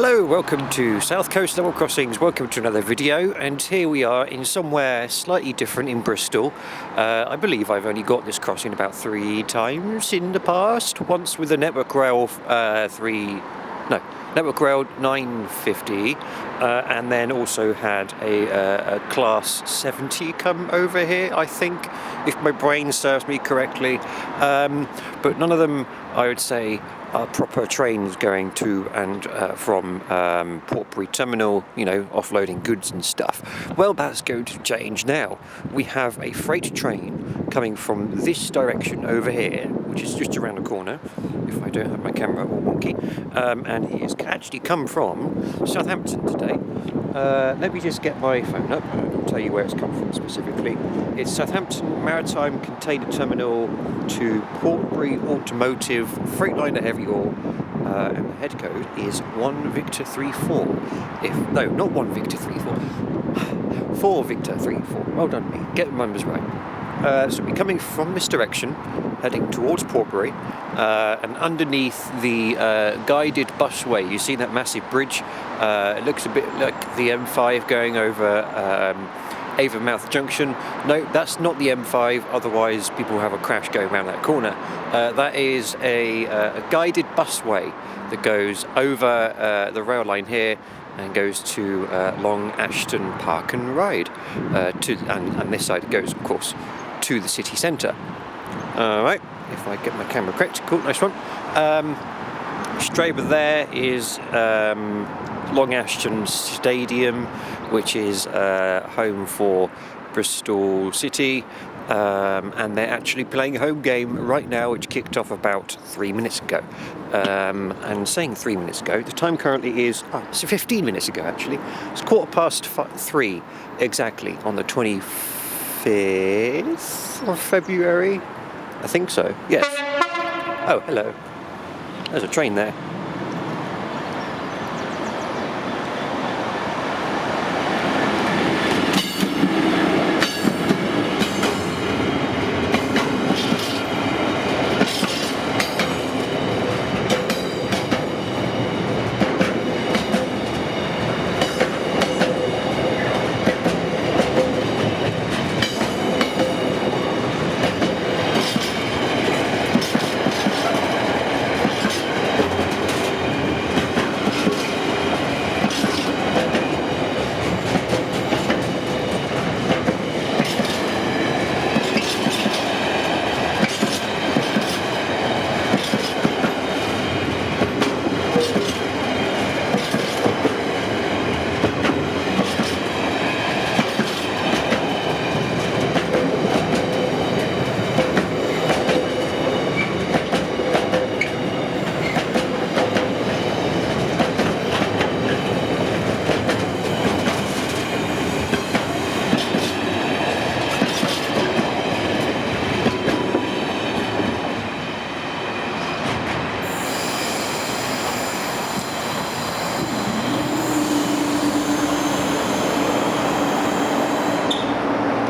Hello, welcome to South Coast Level Crossings, welcome to another video, and here we are in somewhere slightly different in Bristol. I believe I've only got this crossing about 3 times in the past, once with a Network Rail Network Rail 950, and then also had a Class 70 come over here, I think, if my brain serves me correctly, but none of them, I would say, are proper trains going to and from Portbury Terminal, you know, offloading goods and stuff. Well, that's going to change now. We have a freight train coming from this direction over here, which is just around the corner, if I don't have my camera all wonky, and he has actually come from Southampton today. Let me just get my phone up and I'll tell you where it's come from specifically. It's Southampton Maritime Container Terminal to Portbury Automotive Freightliner Heavy Ore, and the head code is 1 Victor 34. No, not 1 Victor 34. 4 Victor 34. Well done me. Get the numbers right. So we're coming from this direction, heading towards Portbury, and underneath the guided busway, you see that massive bridge. It looks a bit like the M5 going over Ashton Junction. No, that's not the M5, otherwise people will have a crash going around that corner. That is a guided busway that goes over the rail line here and goes to Long Ashton Park and Ride. And this side goes, of course, to the city centre. Alright, if I get my camera correct, cool, nice one. Straight over there is Long Ashton Stadium, which is home for Bristol City, and they're actually playing a home game right now, which kicked off about 3 minutes ago. And saying 3 minutes ago, the time currently is 15 minutes ago actually. It's 3:15 exactly on the 25th of February. I think so, yes. Oh, hello. There's a train there.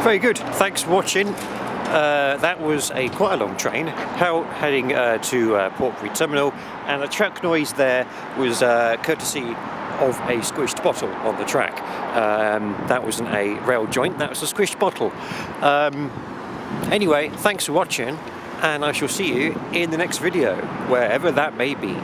Very good, thanks for watching. That was quite a long train heading to Portbury Terminal, and the track noise there was courtesy of a squished bottle on the track. That wasn't a rail joint, that was a squished bottle. Anyway, thanks for watching, and I shall see you in the next video, wherever that may be.